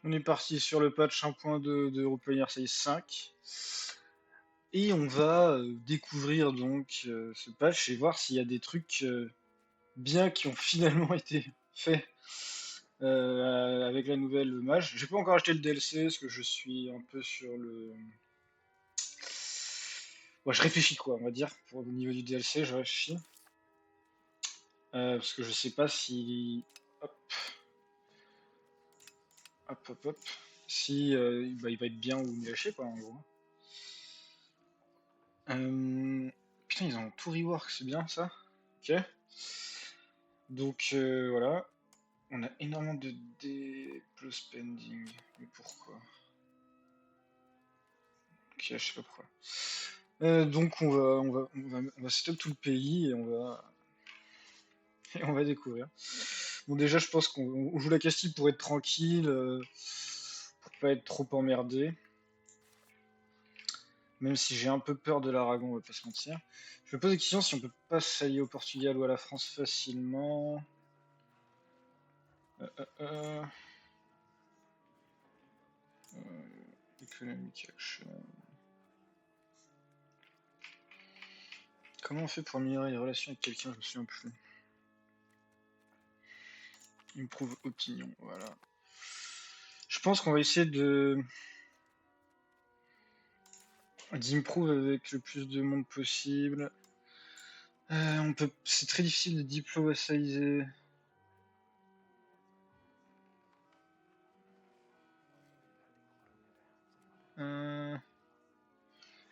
On est parti sur le patch 1.2 de Europlayer Series 5. Et on va découvrir donc ce patch et voir s'il y a des trucs bien qui ont finalement été faits avec la nouvelle mage. J'ai pas encore acheté le DLC parce que je suis un peu sur le. Bon, je réfléchis quoi, on va dire. Pour le niveau du DLC, je réfléchis. Parce que je sais pas si. Hop, hop, hop, hop. Si bah, il va être bien ou nul à chier, quoi, en gros. Putain, ils ont tout rework, c'est bien ça? Ok. Donc voilà. On a énormément de déplo spending. Mais pourquoi? Ok, je sais pas pourquoi. Donc on va setup tout le pays et et on va découvrir. Bon déjà je pense qu'on joue la Castille pour être tranquille, pour pas être trop emmerdé. Même si j'ai un peu peur de l'Aragon, on va pas se mentir. Je me pose la question si on peut pas s'allier au Portugal ou à la France facilement. Euh, euh, Economic action. Comment on fait pour améliorer les relations avec quelqu'un? Je me souviens plus. Improve opinion, voilà. Je pense qu'on va essayer d'improve avec le plus de monde possible. C'est très difficile de diplomatisaliser.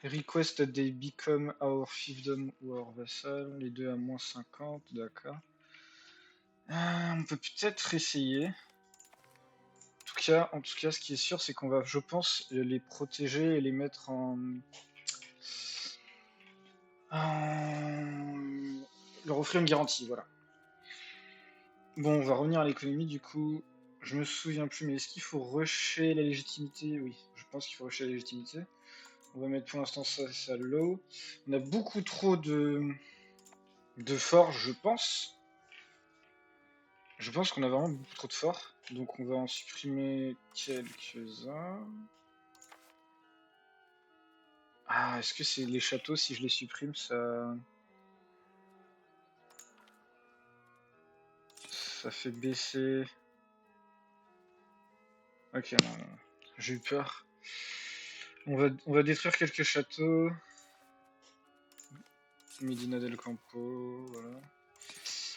Request that they become our fiefdom ou our vassal, les deux à moins 50, d'accord. On peut peut-être essayer. En tout cas, ce qui est sûr, c'est qu'on va, je pense, les protéger et les mettre leur offrir une garantie, voilà. Bon, on va revenir à l'économie, du coup. Je me souviens plus, mais est-ce qu'il faut rusher la légitimité? Oui, je pense qu'il faut rusher la légitimité. On va mettre pour l'instant ça low. On a beaucoup trop de forges, je pense. Je pense qu'on a vraiment beaucoup trop de forts. Donc on va en supprimer quelques-uns. Ah, est-ce que c'est les châteaux, si je les supprime, ça fait baisser. Ok, non, non. J'ai eu peur. On va détruire quelques châteaux. Medina del Campo, voilà.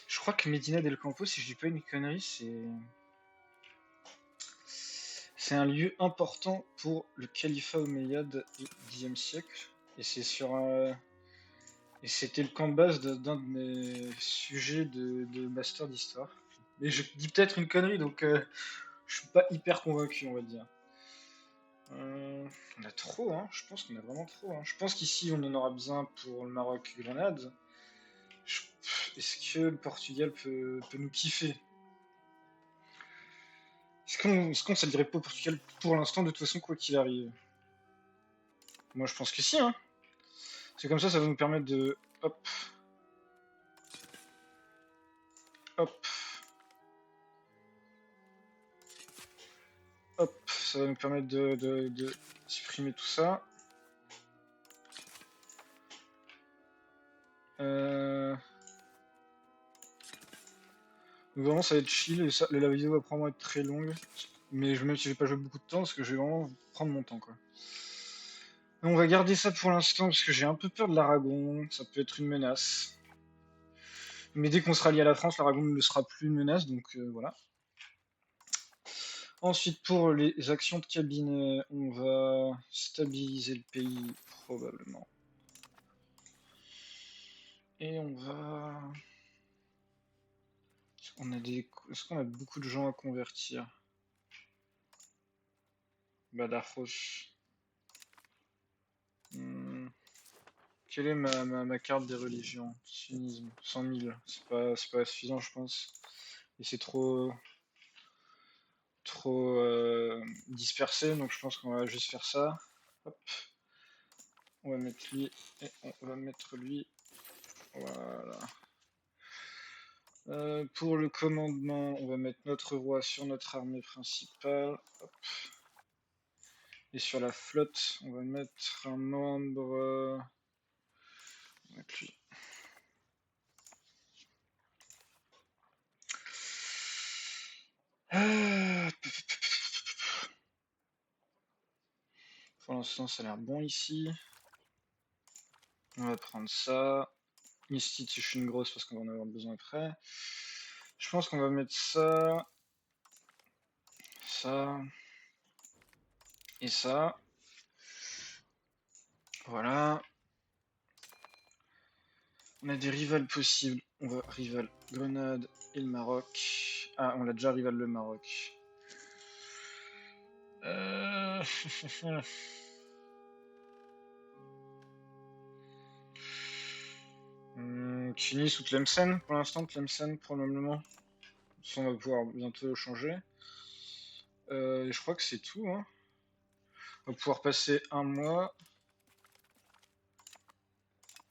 Je crois que Medina del Campo, si je dis pas une connerie, c'est un lieu important pour le califat omeyyade du Xe siècle. Et c'est sur et c'était le camp de base d'un de mes sujets de master d'histoire. Mais je dis peut-être une connerie, donc je suis pas hyper convaincu, on va dire. On a trop, hein. Je pense qu'on a vraiment trop, hein. Je pense qu'ici on en aura besoin pour le Maroc-Grenade. Est-ce que le Portugal peut nous kiffer? Est-ce qu'on s'allierait pas au Portugal pour l'instant, de toute façon, quoi qu'il arrive? Moi, je pense que si, hein. C'est comme ça va nous permettre de. Hop. Hop. Hop. Ça va nous permettre de supprimer tout ça. Donc vraiment, ça va être chill. Et la vidéo va probablement être très longue. Mais même si je vais pas jouer beaucoup de temps, parce que je vais vraiment prendre mon temps, quoi. On va garder ça pour l'instant, parce que j'ai un peu peur de l'Aragon. Ça peut être une menace. Mais dès qu'on sera lié à la France, l'Aragon ne sera plus une menace, donc voilà. Ensuite, pour les actions de cabinet, on va stabiliser le pays, probablement. Et on va... Est-ce qu'on a beaucoup de gens à convertir? Badajoz. Quelle est ma carte des religions? Sunnisme. 100 000. C'est pas suffisant, je pense. Et c'est trop dispersé, donc je pense qu'on va juste faire ça. Hop. On va mettre lui et on va mettre lui. Voilà. Pour le commandement, on va mettre notre roi sur notre armée principale. Hop. Et sur la flotte, on va mettre un membre... on va mettre lui. Pour l'instant, ça a l'air bon ici. On va prendre ça. Institution grosse parce qu'on va en avoir besoin après. Je pense qu'on va mettre ça. Ça. Et ça. Voilà. On a des rivals possibles. On va rival Grenade et le Maroc. Ah, on l'a déjà rival le Maroc. Tunis ou Tlemcen pour l'instant, Tlemcen probablement. Ça, on va pouvoir bientôt changer. Je crois que c'est tout. Hein. On va pouvoir passer un mois.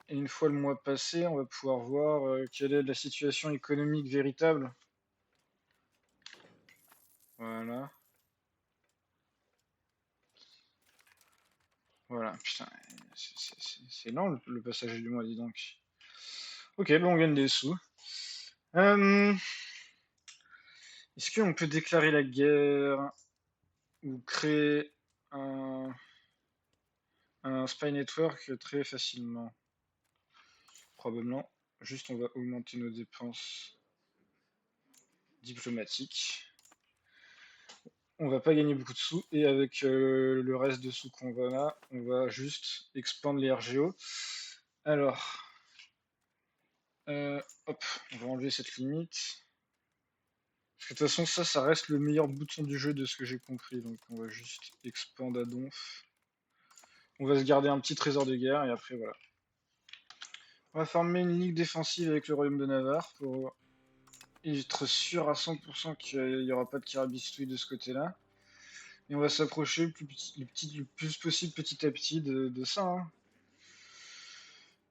Et une fois le mois passé, on va pouvoir voir quelle est la situation économique véritable. Voilà. Voilà, putain, c'est lent le passage du mois, dis donc. Ok, bon, on gagne des sous. Est-ce qu'on peut déclarer la guerre ou créer un spy network très facilement? Probablement. Juste, on va augmenter nos dépenses diplomatiques. On va pas gagner beaucoup de sous et avec le reste de sous qu'on a, on va juste expandre les RGO. Alors, hop, on va enlever cette limite. Parce que de toute façon, ça reste le meilleur bouton du jeu de ce que j'ai compris. Donc on va juste expand à donf. On va se garder un petit trésor de guerre et après voilà. On va former une ligue défensive avec le royaume de Navarre pour être sûr à 100% qu'il n'y aura pas de carabistouille de ce côté-là. Et on va s'approcher le plus possible petit à petit de ça.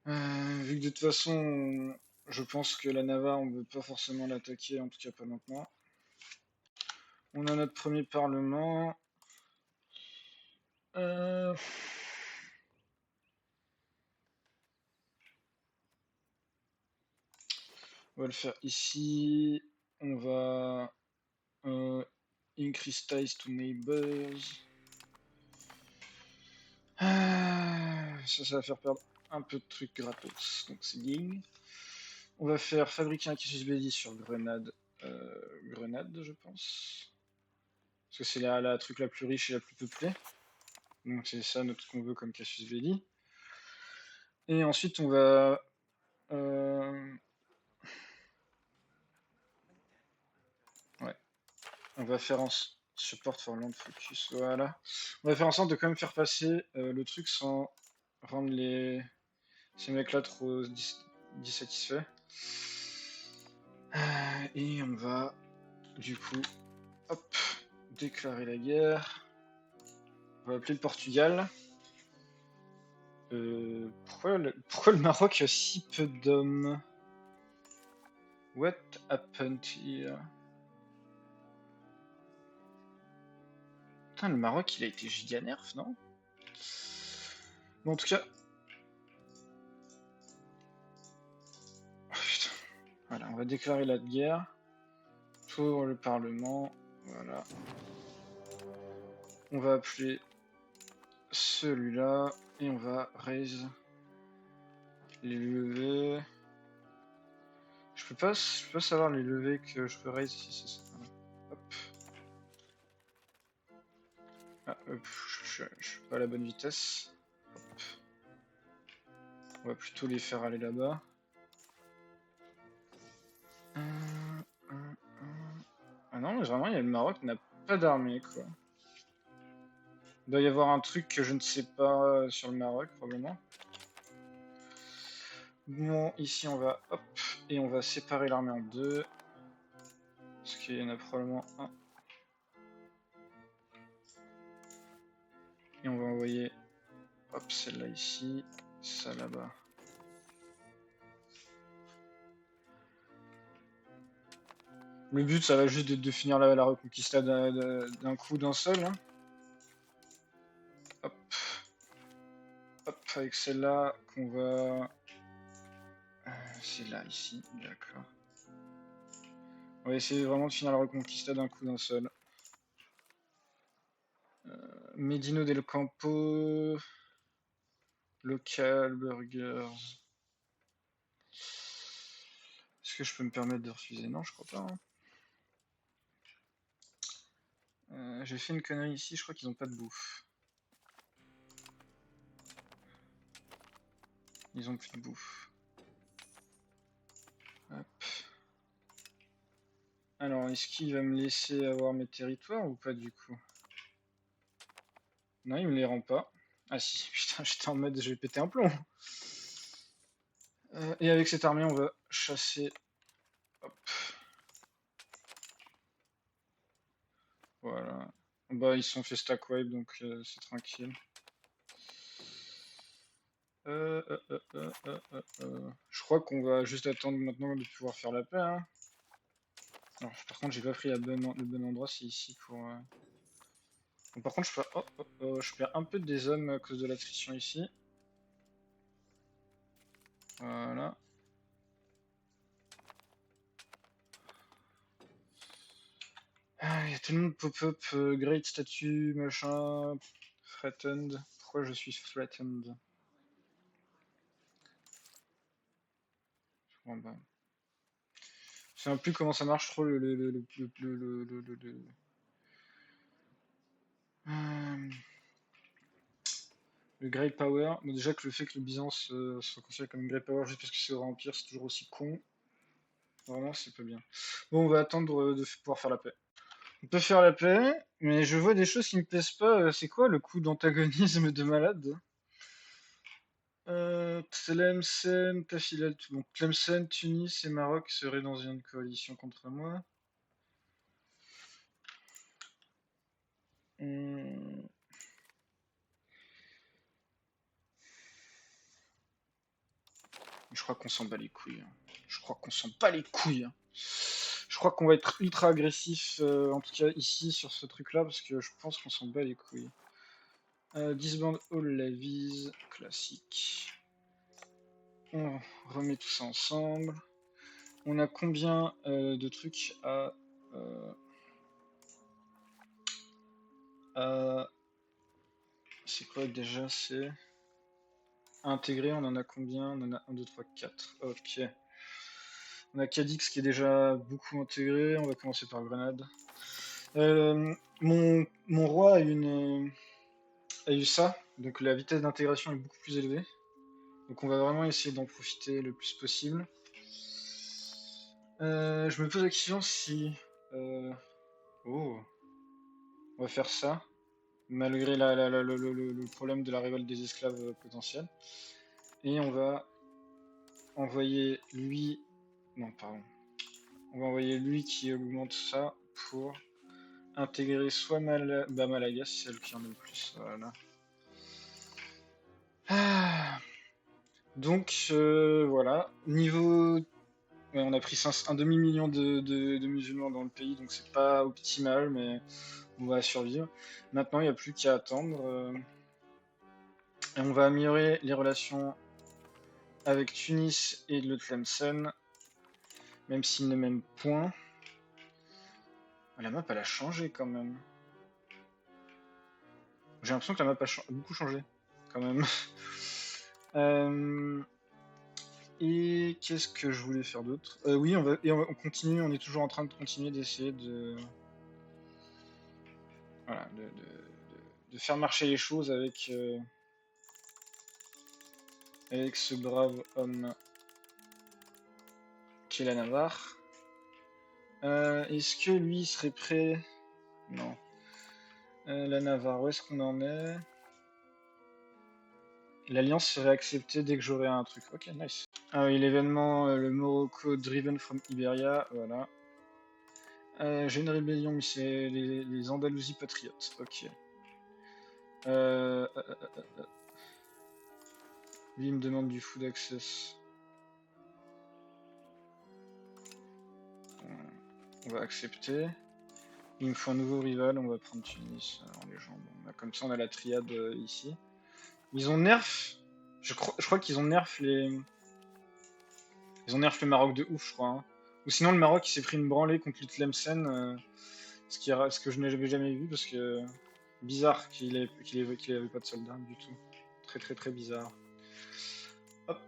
Hein. Vu que de toute façon, je pense que la Navarre, on ne veut pas forcément l'attaquer, en tout cas pas maintenant. On a notre premier parlement. On va le faire ici. On va increase ties to neighbors. Ça va faire perdre un peu de trucs gratos, donc c'est bien. On va faire fabriquer un casus belli sur Grenade. Grenade, je pense. Parce que c'est la truc la plus riche et la plus peuplée. Donc c'est ça notre qu'on veut comme casus belli. Et ensuite on va ouais. On va faire en support for land focus. Voilà. On va faire en sorte de quand même faire passer le truc sans rendre ces mecs là trop dissatisfaits. Et on va du coup hop déclarer la guerre. On va appeler le Portugal. Pourquoi le Maroc a si peu d'hommes? What happened here? Putain, le Maroc il a été giga nerf, non? Bon, en tout cas. Oh, putain. Voilà, on va déclarer la guerre pour le Parlement. Voilà. On va appeler celui-là et on va raise les levées. Je peux pas savoir les levées que je peux raise ici, c'est ça. Voilà. Hop. Ah, je suis pas à la bonne vitesse. Hop. On va plutôt les faire aller là-bas. Ah non, mais vraiment, il y a le Maroc n'a pas d'armée, quoi. Il doit y avoir un truc que je ne sais pas sur le Maroc, probablement. Bon, ici, on va, hop, et on va séparer l'armée en deux. Parce qu'il y en a probablement un. Et on va envoyer, hop, celle-là ici, ça là-bas. Le but, ça va juste de finir la Reconquista d'un coup, d'un seul. Hein. Hop. Hop, avec celle-là qu'on va... c'est là, ici, d'accord. On va essayer vraiment de finir la Reconquista d'un coup, d'un seul. Medino del Campo... Local, burgers... Est-ce que je peux me permettre de refuser? Non, je crois pas. Hein. J'ai fait une connerie ici, je crois qu'ils ont pas de bouffe. Ils ont plus de bouffe. Hop. Alors, est-ce qu'il va me laisser avoir mes territoires ou pas du coup? Non, il me les rend pas. Ah si, putain, j'étais en mode je vais péter un plomb. Et avec cette armée, on va chasser. Hop. Voilà. Bah, ils se sont fait stack wipe, donc c'est tranquille. Je crois qu'on va juste attendre maintenant de pouvoir faire la paix. Hein. Alors, par contre, j'ai pas pris le bon endroit, c'est ici pour. Bon, par contre, je perds un peu des hommes à cause de l'attrition ici. Voilà. Ah, il y a tellement de pop-up, great statue, machin, threatened. Pourquoi je suis threatened? Bon, bah. Je sais plus comment ça marche trop euh, le Great Power. Bon, déjà que le fait que le Byzance soit considéré comme une Great Power juste parce que c'est au Empire, c'est toujours aussi con. Vraiment, c'est pas bien. Bon, on va attendre de pouvoir faire la paix. On peut faire la paix, mais je vois des choses qui me plaisent pas. C'est quoi le coup d'antagonisme de malade? Tlemcen, Tafilal, bon, Tlemcen, Tunis et Maroc seraient dans une coalition contre moi. Hum, Je crois qu'on s'en bat les couilles. Hein. Je crois qu'on s'en bat les couilles. Hein. Je crois qu'on va être ultra agressif, en tout cas ici, sur ce truc-là, parce que je pense qu'on s'en bat les couilles. Disband all levies, classique. On remet tout ça ensemble. On a combien de trucs à... C'est quoi déjà? C'est... Intégrer, on en a combien? On en a 1, 2, 3, 4. Ok. On a Cadix qui est déjà beaucoup intégré. On va commencer par Grenade. Mon roi a eu ça. Donc la vitesse d'intégration est beaucoup plus élevée. Donc on va vraiment essayer d'en profiter le plus possible. Je me pose la question si... Oh. On va faire ça. Malgré le problème de la révolte des esclaves potentiels. Et on va envoyer lui... Non, pardon. On va envoyer lui qui augmente ça pour intégrer soit Malaga, c'est celle qui en a le plus. Voilà. Ah. Donc voilà. Niveau. Ouais, on a pris un demi-million de musulmans dans le pays, donc c'est pas optimal, mais on va survivre. Maintenant, il n'y a plus qu'à attendre. Et on va améliorer les relations avec Tunis et le Tlemcen, même s'ils ne m'aiment point. La map, elle a changé quand même. J'ai l'impression que la map a beaucoup changé, quand même. Et qu'est-ce que je voulais faire d'autre? Oui, on continue, on est toujours en train de continuer d'essayer de... Voilà, de faire marcher les choses avec ce brave homme qui est la Navarre. Est-ce que lui serait prêt? Non. La Navarre, où est-ce qu'on en est? L'alliance serait acceptée dès que j'aurai un truc. Ok, nice. Ah oui, l'événement, le Morocco driven from Iberia, voilà. J'ai une rébellion, mais c'est les Andalousies patriotes. Ok. Lui, il me demande du food access. On va accepter. Il me faut un nouveau rival, on va prendre Tunis en légende. Comme ça, on a la triade ici. Ils ont nerf. Je crois qu'ils ont nerf les. Ils ont nerf le Maroc de ouf, je crois. Hein. Ou sinon, le Maroc il s'est pris une branlée contre le Tlemcen. Ce que je n'avais jamais vu parce que. Bizarre qu'il avait pas de soldats du tout. Très très très bizarre. Hop,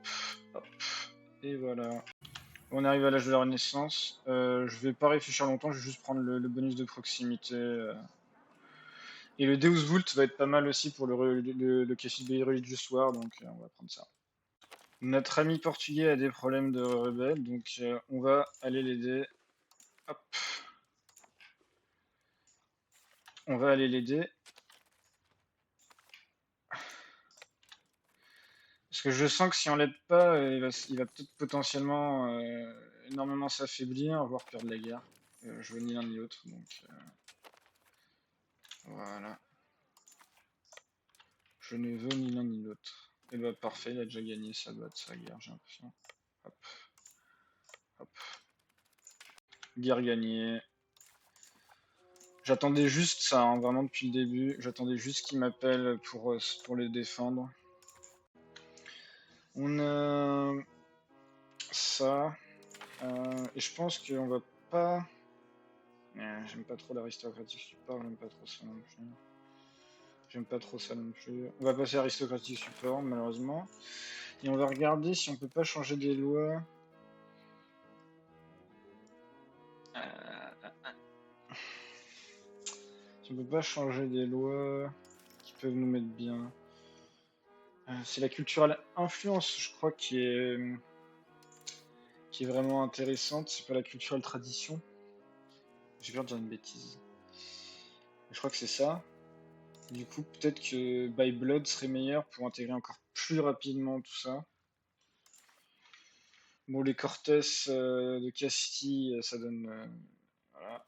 hop. Et voilà. On arrive à l'âge de la Renaissance. Je vais pas réfléchir longtemps, je vais juste prendre le bonus de proximité. Et le Deus Vult va être pas mal aussi pour le Cassidy Religious War, donc on va prendre ça. Notre ami portugais a des problèmes de rebelles, donc on va aller l'aider. Hop. On va aller l'aider. Parce que je sens que si on l'aide pas, il va peut-être potentiellement énormément s'affaiblir, voire perdre la guerre. Je veux ni l'un ni l'autre, donc voilà. Je ne veux ni l'un ni l'autre. Et bah parfait, il a déjà gagné sa guerre, j'ai l'impression. Hop. Hop. Guerre gagnée. J'attendais juste ça, hein, vraiment depuis le début. J'attendais juste qu'il m'appelle pour les défendre. On a ça. Et je pense qu'on va pas... J'aime pas trop l'aristocratique support, j'aime pas trop ça non plus. J'aime pas trop ça non plus. On va passer aristocratique support, malheureusement. Et on va regarder si on peut pas changer des lois. Si on peut pas changer des lois qui peuvent nous mettre bien. C'est la culturelle influence, je crois, qui est vraiment intéressante. C'est pas la culturelle tradition. J'ai peur de dire une bêtise. Je crois que c'est ça. Du coup, peut-être que By Blood serait meilleur pour intégrer encore plus rapidement tout ça. Bon, les Cortés de Castille, ça donne. Voilà.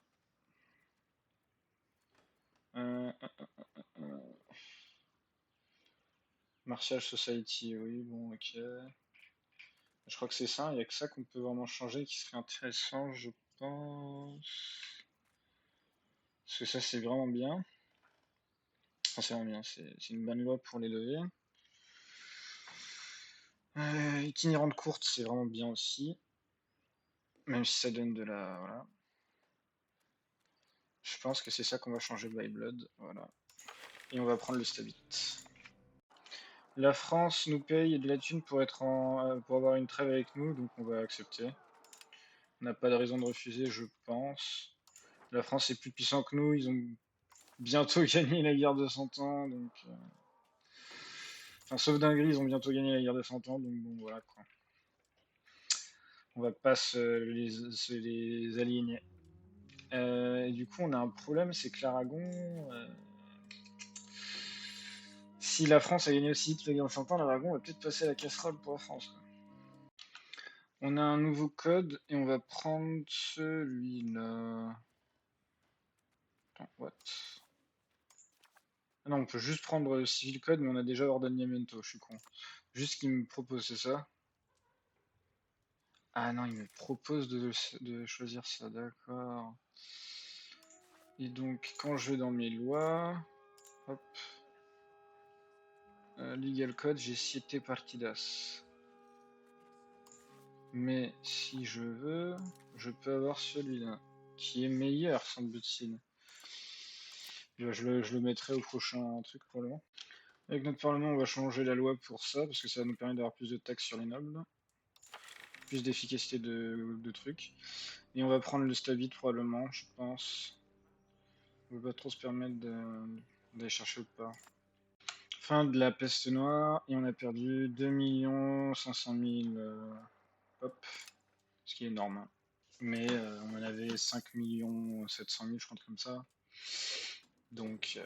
Martial Society, oui, bon, ok. Je crois que c'est ça, il n'y a que ça qu'on peut vraiment changer qui serait intéressant, je pense. Parce que ça, c'est vraiment bien. Enfin, c'est vraiment bien, c'est une bonne loi pour les lever. Itinérante courte, c'est vraiment bien aussi. Même si ça donne de la. Voilà. Je pense que c'est ça qu'on va changer by Blood. Voilà. Et on va prendre le Stabit. La France nous paye de la thune pour pour avoir une trêve avec nous, donc on va accepter. On n'a pas de raison de refuser, je pense. La France est plus puissant que nous, ils ont bientôt gagné la guerre de 100 ans, donc. Enfin, sauf dinguerie, ils ont bientôt gagné la guerre de 100 ans, donc bon, voilà quoi. On va pas se les aligner. Et du coup, on a un problème, c'est que l'Aragon. Si la France a gagné aussi vite la guerre de 100 ans, l'Aragon va peut-être passer à la casserole pour la France. Quoi. On a un nouveau code et on va prendre celui-là. Attends, what? Ah non, on peut juste prendre Civil Code, mais on a déjà Ordonniamento, je suis con. Juste qu'il me propose, c'est ça? Ah non, il me propose de choisir ça, d'accord. Et donc, quand je vais dans mes lois, hop, Legal Code, j'ai Siete Partidas. Mais si je veux, je peux avoir celui-là, qui est meilleur, semble-t-il. Je le mettrai au prochain truc pour le moment. Avec notre parlement, on va changer la loi pour ça, parce que ça va nous permettre d'avoir plus de taxes sur les nobles. Plus d'efficacité de trucs. Et on va prendre le stabit probablement, je pense. On va pas trop se permettre d'aller chercher autre part. Fin de la peste noire, et on a perdu 2 500 000 hop, ce qui est énorme. Hein. Mais on en avait 5 700 000, je crois, comme ça. Donc,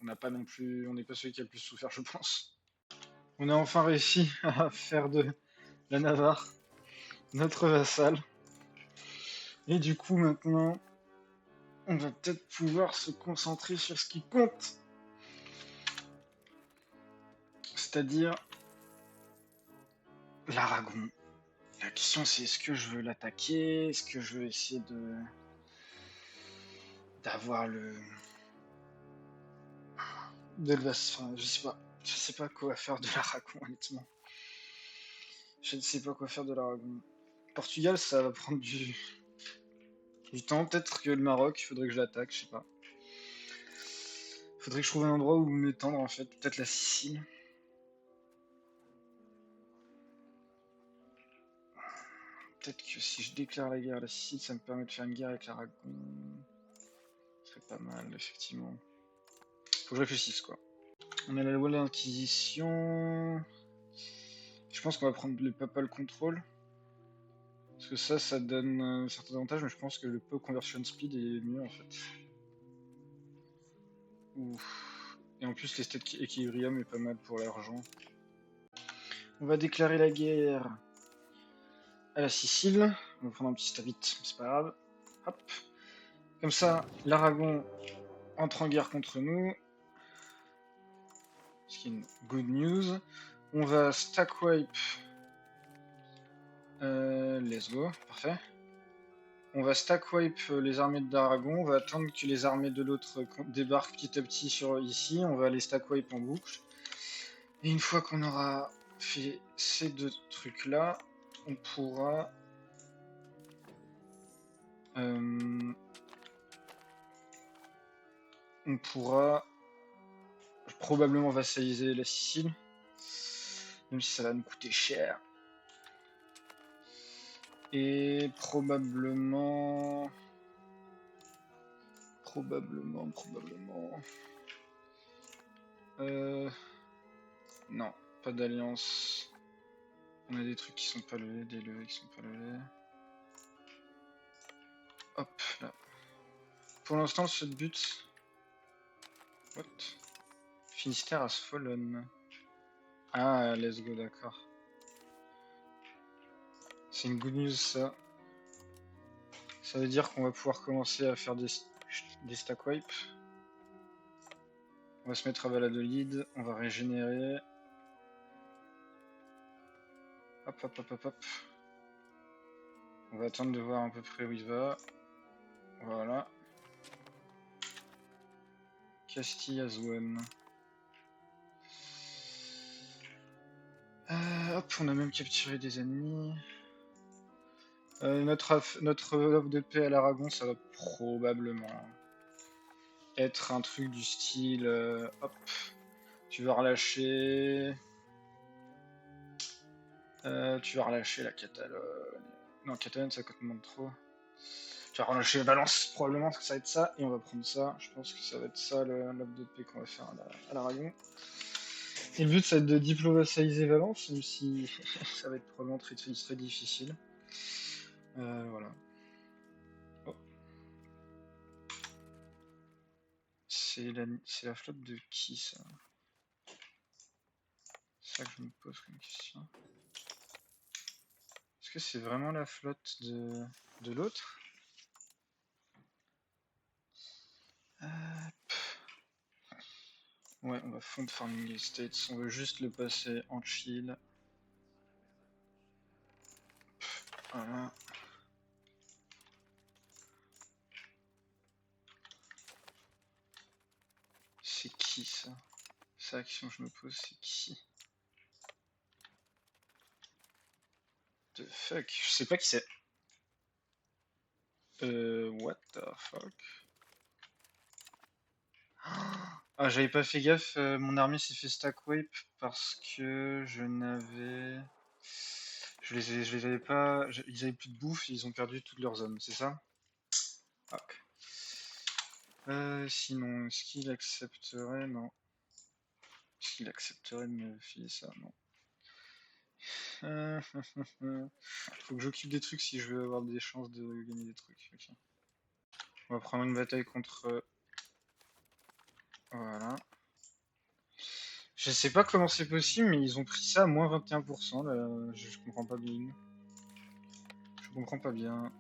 on n'a pas non plus, on n'est pas celui qui a le plus souffert, je pense. On a enfin réussi à faire de la Navarre notre vassal. Et du coup, maintenant, on va peut-être pouvoir se concentrer sur ce qui compte. C'est-à-dire l'Aragon. La question c'est est-ce que je veux l'attaquer? Est-ce que je veux essayer de... d'avoir le d'Elvas. Enfin, je sais pas quoi faire de l'Aragon, honnêtement. Je ne sais pas quoi faire de l'Aragon. Portugal, ça va prendre du temps. Peut-être que le Maroc, il faudrait que je l'attaque, je sais pas. Faudrait que je trouve un endroit où m'étendre en fait. Peut-être la Sicile. Peut-être que si je déclare la guerre à la Sicile, ça me permet de faire une guerre avec l'Aragon. Ce serait pas mal, effectivement. Faut que je réfléchisse, quoi. On a la loi de l'Inquisition. Je pense qu'on va prendre le papal contrôle. Parce que ça donne certains avantages, mais je pense que le Pope Conversion Speed est mieux, en fait. Ouf. Et en plus, l'Estate Equilibrium est pas mal pour l'argent. On va déclarer la guerre à la Sicile. On va prendre un petit stavite, c'est pas grave. Hop. Comme ça, l'Aragon entre en guerre contre nous. Ce qui est une good news. On va stack wipe. Let's go, parfait. On va stack wipe les armées d'Aragon. On va attendre que les armées de l'autre débarquent petit à petit sur ici. On va les stack wipe en boucle. Et une fois qu'on aura fait ces deux trucs là, on pourra probablement vassaliser la Sicile, même si ça va nous coûter cher. Et probablement... Non, pas d'alliance. On a des trucs qui sont pas levés, des levés qui sont pas levés. Hop, là. Pour l'instant, le seul but... What? Finistère has fallen. Ah, let's go, d'accord. C'est une good news, ça. Ça veut dire qu'on va pouvoir commencer à faire des stack wipe. On va se mettre à Valladolid, on va régénérer. Hop, hop, hop, hop, hop. On va attendre de voir à peu près où il va. Voilà. Castille as one. Hop, on a même capturé des ennemis. Notre offre de paix à l'Aragon, ça va probablement être un truc du style... hop, tu vas relâcher... tu vas relâcher la Catalogne. Non, Catalogne, ça coûte moins trop. Tu vas relâcher Valence, probablement, ça va être ça. Et on va prendre ça. Je pense que ça va être ça l'offre de paix qu'on va faire à l'Aragon. Et le but, ça va être de diplovassaliser Valence, même si ça va être probablement très, très, très difficile. Voilà. Oh. C'est la flotte de qui, ça? C'est ça que je me pose comme question. Est-ce que c'est vraiment la flotte de l'autre? Ouais, on va fond Farming Estates. On veut juste le passer en chill. Voilà. C'est qui ça? C'est la question que je me pose, c'est qui? The fuck? Je sais pas qui c'est. What the fuck? Ah, j'avais pas fait gaffe, mon armée s'est fait stack wipe parce que je n'avais... Je les avais pas... Ils avaient plus de bouffe et ils ont perdu toutes leurs hommes, c'est ça? Fuck. Sinon, est-ce qu'il accepterait? Non. Est-ce qu'il accepterait de me filer ça? Non. Faut que j'occupe des trucs si je veux avoir des chances de gagner des trucs. Okay. On va prendre une bataille contre... Voilà. Je sais pas comment c'est possible, mais ils ont pris ça à moins 21%. Là. Je comprends pas bien. Je comprends pas bien.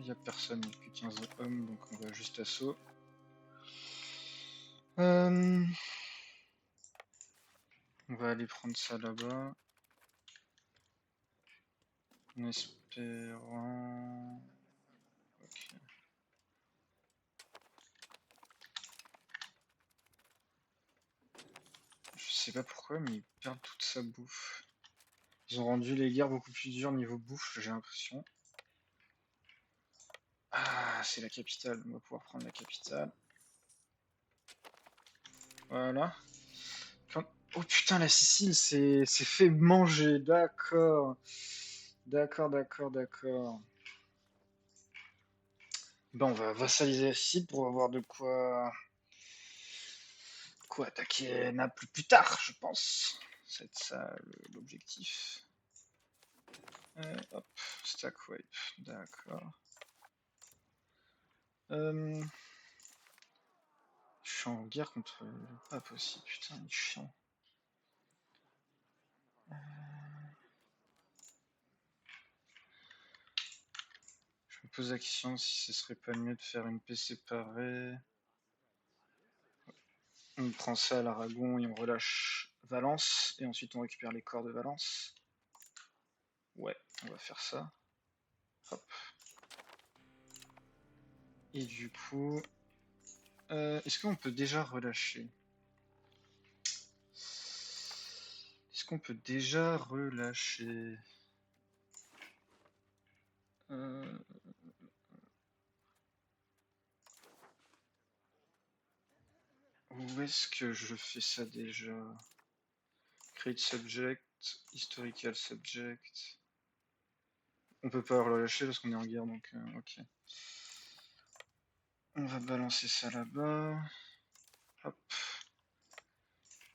Y a personne, il n'y a que 15 hommes, donc on va juste assaut. On va aller prendre ça là-bas. En espérant... Ok. Je sais pas pourquoi, mais ils perdent toute sa bouffe. Ils ont rendu les guerres beaucoup plus dures niveau bouffe, j'ai l'impression. Ah, c'est la capitale, on va pouvoir prendre la capitale. Voilà. Oh putain, la Sicile, c'est fait manger, d'accord. D'accord, d'accord, d'accord. Ben, on va vassaliser la Sicile pour avoir de quoi attaquer Naples plus tard, je pense. C'est ça l'objectif. Hop, stack wipe, d'accord. Je suis en guerre contre le pape aussi, putain, il est chiant. Je me pose la question si ce serait pas mieux de faire une paix séparée. On prend ça à l'Aragon et on relâche Valence, et ensuite on récupère les corps de Valence. Ouais, on va faire ça. Hop. Et du coup, est-ce qu'on peut déjà relâcher? Est-ce qu'on peut déjà relâcher? Où est-ce que je fais ça déjà? Create subject, historical subject. On peut pas relâcher parce qu'on est en guerre, donc ok. On va balancer ça là-bas. Hop.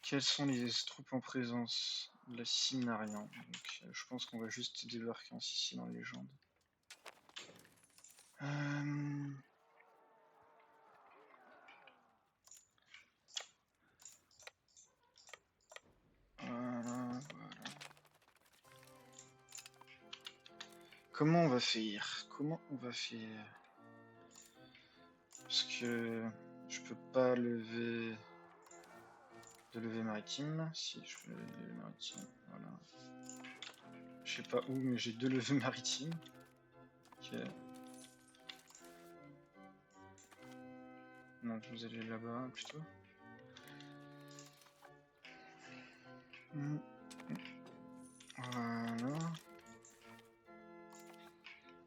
Quelles sont les troupes en présence? La Sicile n'a rien, donc je pense qu'on va juste débarquer en Sicile en légende. Voilà. Comment on va faire? Comment on va faire? Parce que je peux pas lever de levée maritime. Si, je peux lever de levée maritime. Voilà. Je sais pas où, mais j'ai 2 levées maritimes. Ok. Non, vous allez là-bas plutôt. Voilà.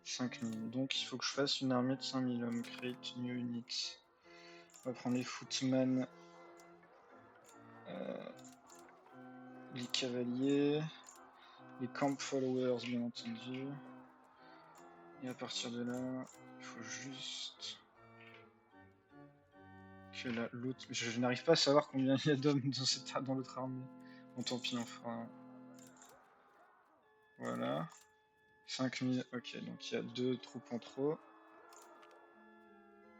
5000. Donc il faut que je fasse une armée de 5000 hommes. Create new unit. On va prendre les footmen. Les cavaliers. Les camp followers, bien entendu. Et à partir de là, il faut juste que la l'autre. Je n'arrive pas à savoir combien il y a d'hommes dans l'autre armée. Bon, tant pis, on fera. Voilà. 5000, ok, donc il y a 2 troupes en trop.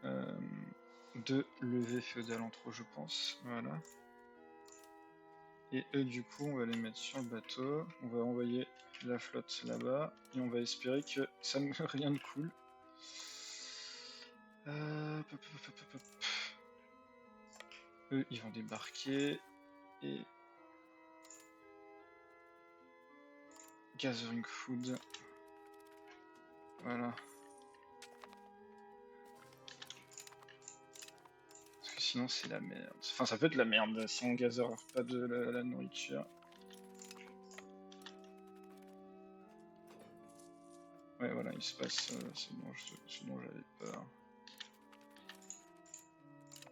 2 levées féodales en trop, je pense. Voilà. Et eux, du coup, on va les mettre sur le bateau. On va envoyer la flotte là-bas. Et on va espérer que ça ne rien de cool. Eux, ils vont débarquer. Et gathering food. Voilà. Parce que sinon, c'est la merde. Enfin, ça peut être la merde si on gather pas de la nourriture. Ouais, voilà, il se passe ce dont j'avais peur.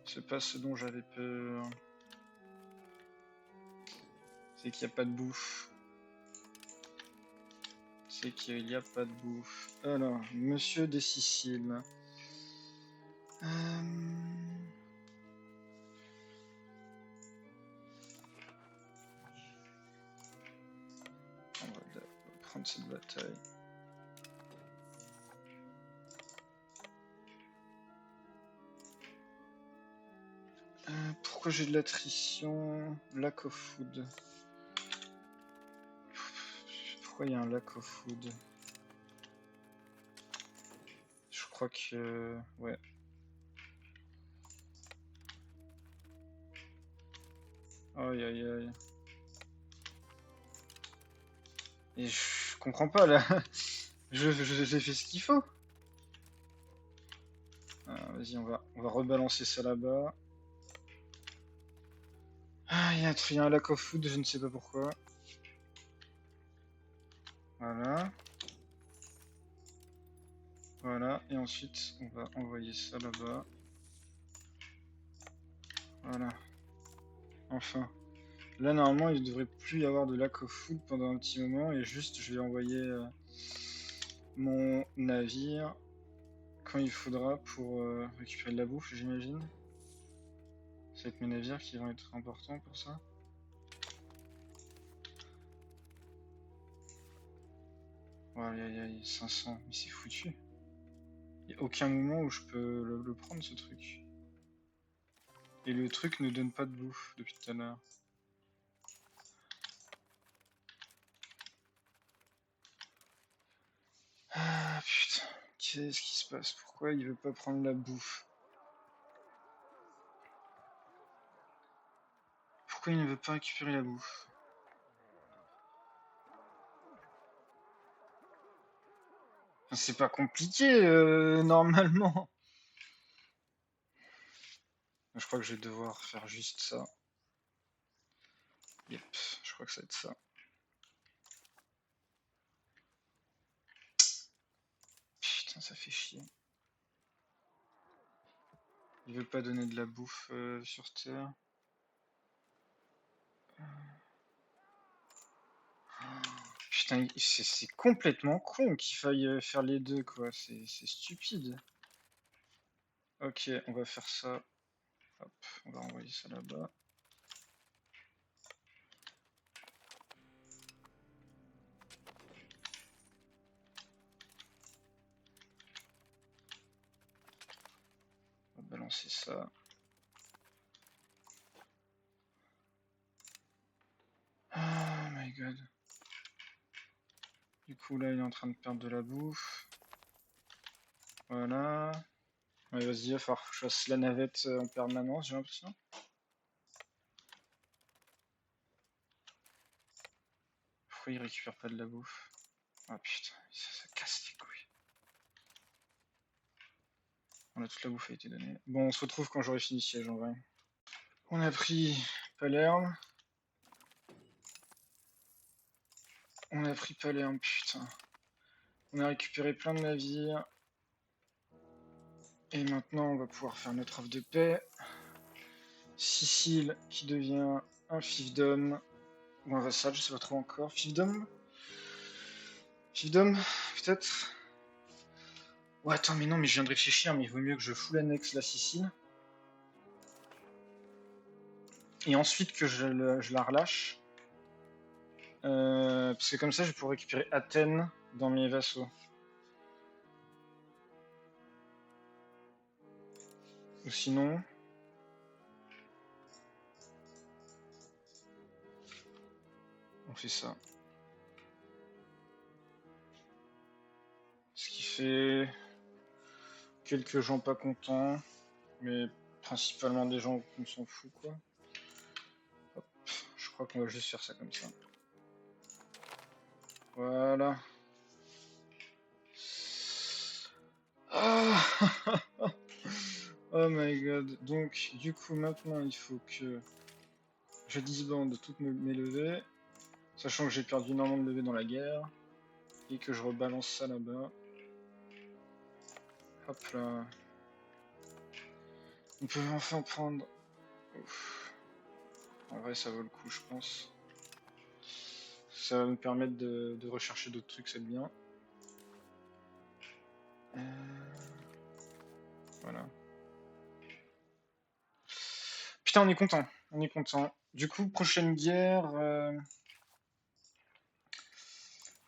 C'est pas ce dont j'avais peur. C'est qu'il n'y a pas de bouffe. C'est qu'il n'y a pas de bouffe. Alors, Monsieur des Siciles. On va prendre cette bataille. Pourquoi j'ai de l'attrition? Lack of food. Pourquoi il y a un lack of food? Je crois que... ouais. Aïe aïe aïe. Et je comprends pas là. J'ai fait ce qu'il faut. Vas-y, on va rebalancer ça là-bas. Ah, il y a un lack of food, je ne sais pas pourquoi. Voilà. Voilà, et ensuite on va envoyer ça là-bas. Voilà. Enfin. Là, normalement, il ne devrait plus y avoir de lack of food pendant un petit moment, et juste je vais envoyer mon navire quand il faudra pour récupérer de la bouffe, j'imagine. Ça va être mes navires qui vont être importants pour ça. Oh, aïe aïe aïe, 500, mais c'est foutu. Il n'y a aucun moment où je peux le prendre ce truc. Et le truc ne donne pas de bouffe depuis tout à l'heure. Ah putain, qu'est-ce qui se passe? Pourquoi il veut pas prendre la bouffe? Pourquoi il ne veut pas récupérer la bouffe? Enfin, c'est pas compliqué normalement. Je crois que je vais devoir faire juste ça. Yep, je crois que ça va être ça. Putain, ça fait chier. Il veut pas donner de la bouffe sur Terre. Putain, c'est complètement con qu'il faille faire les deux, quoi. C'est stupide. Ok, on va faire ça. Hop, on va envoyer ça là-bas. On va balancer ça. Oh my god. Du coup, là, il est en train de perdre de la bouffe. Voilà. Ouais, vas-y, il va falloir que je fasse la navette en permanence, j'ai l'impression. Pourquoi il récupère pas de la bouffe? Ah putain, ça casse les couilles. On a toute la bouffe a été donnée. Bon, on se retrouve quand j'aurai fini siège en vrai. On a pris Palerme. On a pris Palerme, putain. On a récupéré plein de navires. Et maintenant, on va pouvoir faire notre offre de paix. Sicile qui devient un fiefdom. Ou un vassal, je sais pas trop encore. Fiefdom? Fiefdom, peut-être? Ouais, attends, mais non, mais je viens de réfléchir, mais il vaut mieux que je full annexe la Sicile. Et ensuite que je la relâche. Parce que comme ça, je vais pouvoir récupérer Athènes dans mes vassaux. Ou sinon... on fait ça. Ce qui fait... quelques gens pas contents. Mais principalement des gens qu'on s'en fout, quoi. Hop, je crois qu'on va juste faire ça comme ça. Voilà. Ah oh my god. Donc, du coup, maintenant, il faut que je disbande toutes mes levées. Sachant que j'ai perdu énormément de levées dans la guerre. Et que je rebalance ça là-bas. Hop là. On peut enfin prendre... Ouf. En vrai, ça vaut le coup, je pense. Ça va me permettre de rechercher d'autres trucs, c'est bien. Voilà. Putain, on est content. On est content. Du coup, prochaine guerre...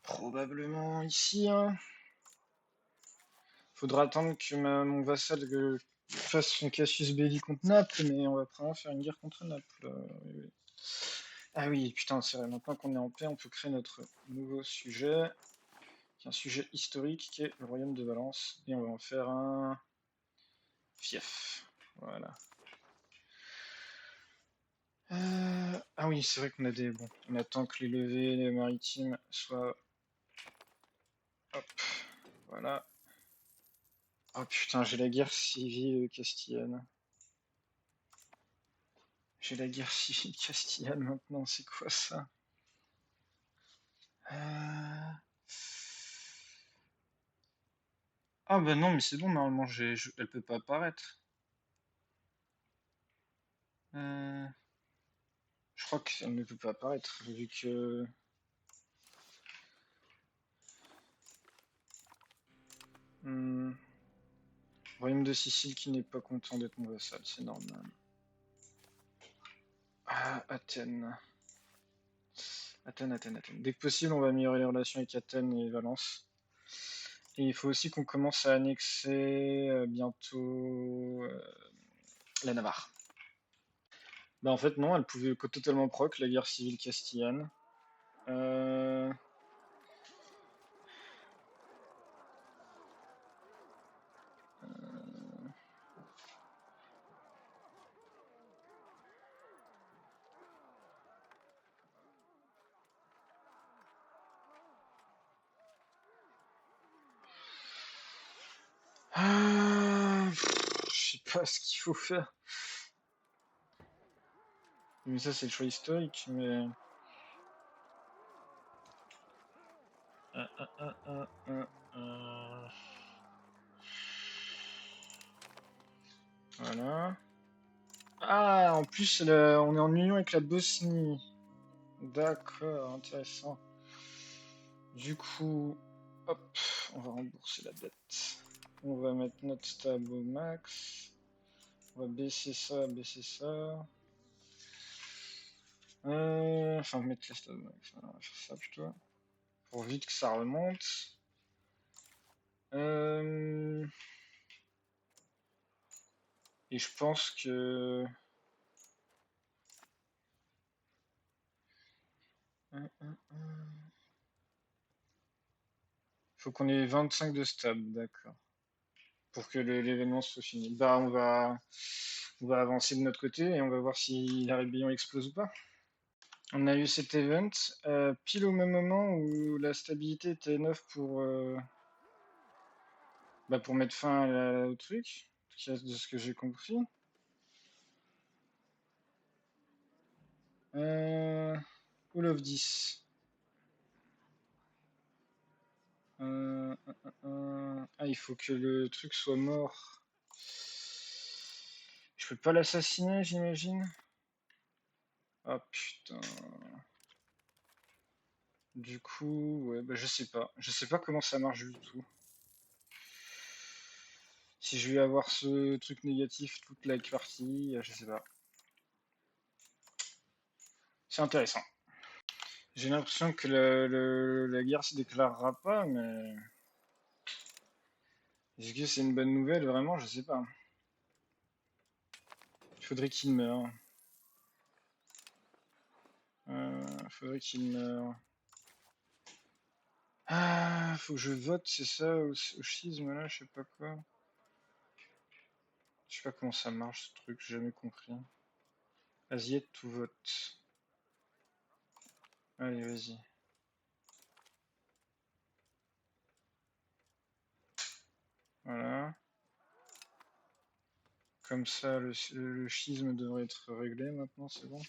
probablement ici, hein. Faudra attendre que mon vassal fasse son Cassius Belli contre Naples, mais on va probablement faire une guerre contre Naples. Oui, oui. Ah oui, putain, c'est vrai, maintenant qu'on est en paix, on peut créer notre nouveau sujet, qui est un sujet historique, qui est le royaume de Valence, et on va en faire un fief. Voilà. Ah oui, c'est vrai qu'on a des... Bon, on attend que les levées maritimes soient... Hop, voilà. Oh putain, j'ai la guerre civile castillane. J'ai la guerre civile castillane maintenant, c'est quoi ça? Euh, Ah bah non, mais c'est bon, normalement, elle peut pas apparaître. Euh, Je crois qu'elle ne peut pas apparaître, vu que... Hmm, Royaume de Sicile qui n'est pas content d'être mon vassal, c'est normal. Ah, Athènes. Athènes, Athènes, Athènes. Dès que possible, on va améliorer les relations avec Athènes et Valence. Et il faut aussi qu'on commence à annexer bientôt la Navarre. Bah en fait non, elle pouvait totalement proc la guerre civile castillane. Euh... Je sais pas ce qu'il faut faire. Mais ça c'est le choix historique, mais... Voilà. Ah, en plus, on est en union avec la Bosnie. D'accord, intéressant. Du coup, hop, on va rembourser la dette. On va mettre notre stab au max. On va baisser ça, baisser ça. Enfin, mettre la stab au max. On va faire ça plutôt. Pour vite que ça remonte. Et je pense que... Faut qu'on ait 25 de stab, d'accord. Pour que l'événement soit fini. Bah, on va avancer de notre côté et on va voir si la rébellion explose ou pas. On a eu cet event pile au même moment où la stabilité était 9 pour mettre fin au truc, de ce que j'ai compris. All of 10. Ah, il faut que le truc soit mort. Je peux pas l'assassiner, j'imagine. Ah putain. Du coup, ouais, bah je sais pas. Je sais pas comment ça marche du tout. Si je vais avoir ce truc négatif toute la partie, je sais pas. C'est intéressant. J'ai l'impression que la guerre se déclarera pas, mais est-ce que c'est une bonne nouvelle vraiment? Je sais pas. Il faudrait qu'il meure. Faudrait qu'il meure. Ah, faut que je vote, c'est ça, au schisme là, je sais pas quoi. Je sais pas comment ça marche ce truc, j'ai jamais compris. Vas-y, tout vote. Allez, vas-y. Voilà. Comme ça, le schisme devrait être réglé maintenant, c'est bon.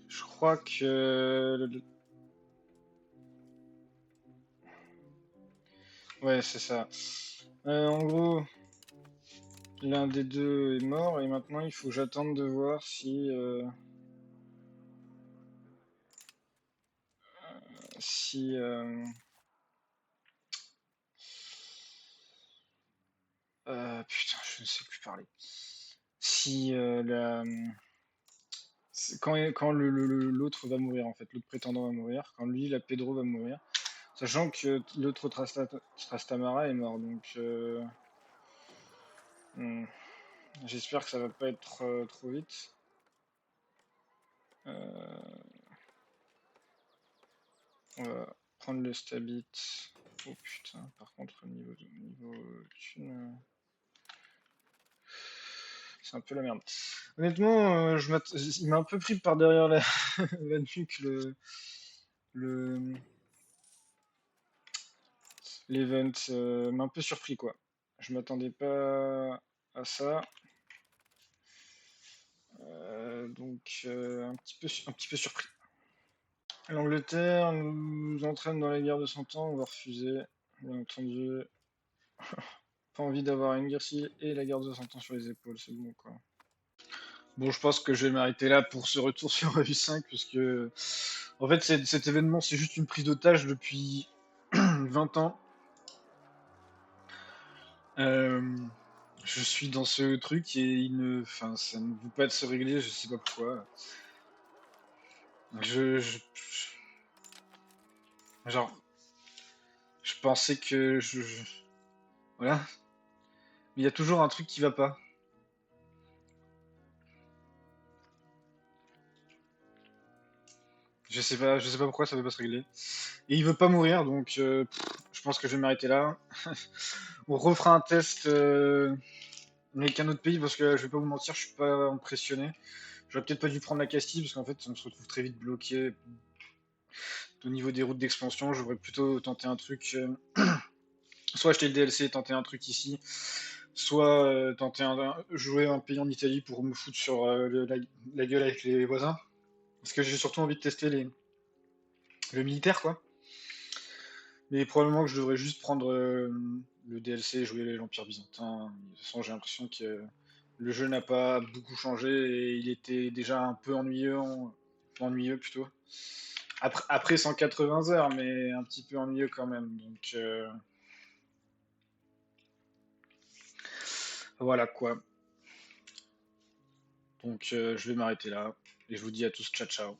Je crois que... Ouais, c'est ça. En gros, l'un des deux est mort et maintenant il faut que j'attende de voir si putain, je ne sais plus parler. Si quand l'autre va mourir en fait, l'autre prétendant va mourir, quand lui, la Pedro va mourir, sachant que l'autre Trastamara est mort, donc j'espère que ça va pas être trop vite. On va prendre le stabit. Oh putain, par contre, niveau thune, c'est un peu la merde. Honnêtement, il m'a un peu pris par derrière la nuque le l'event. M'a un peu surpris quoi. Je m'attendais pas à ça. Donc un petit peu surpris. L'Angleterre nous entraîne dans la guerre de 100 ans, on va refuser, bien entendu. Pas envie d'avoir une guerre civile et la guerre de 100 ans sur les épaules, c'est bon quoi. Bon, je pense que je vais m'arrêter là pour ce retour sur EU5, puisque en fait cet événement c'est juste une prise d'otage depuis 20 ans. Euh, je suis dans ce truc et enfin, ça ne veut pas se régler, je sais pas pourquoi. Genre, je pensais que voilà, mais il y a toujours un truc qui va pas. Je sais pas pourquoi ça veut pas se régler. Et il veut pas mourir, donc je pense que je vais m'arrêter là. On refera un test avec un autre pays parce que je vais pas vous mentir, je suis pas impressionné. J'aurais peut-être pas dû prendre la Castille parce qu'en fait on se retrouve très vite bloqué au niveau des routes d'expansion. J'aurais plutôt tenté un truc, soit acheter le DLC et tenter un truc ici, soit jouer un pays en Italie pour me foutre sur la gueule avec les voisins. Parce que j'ai surtout envie de tester le militaire quoi. Mais probablement que je devrais juste prendre le DLC et jouer l'Empire byzantin. De toute façon, j'ai l'impression que le jeu n'a pas beaucoup changé et il était déjà un peu ennuyeux plutôt. Après 180 heures, mais un petit peu ennuyeux quand même. Donc voilà quoi. Donc je vais m'arrêter là et je vous dis à tous ciao ciao.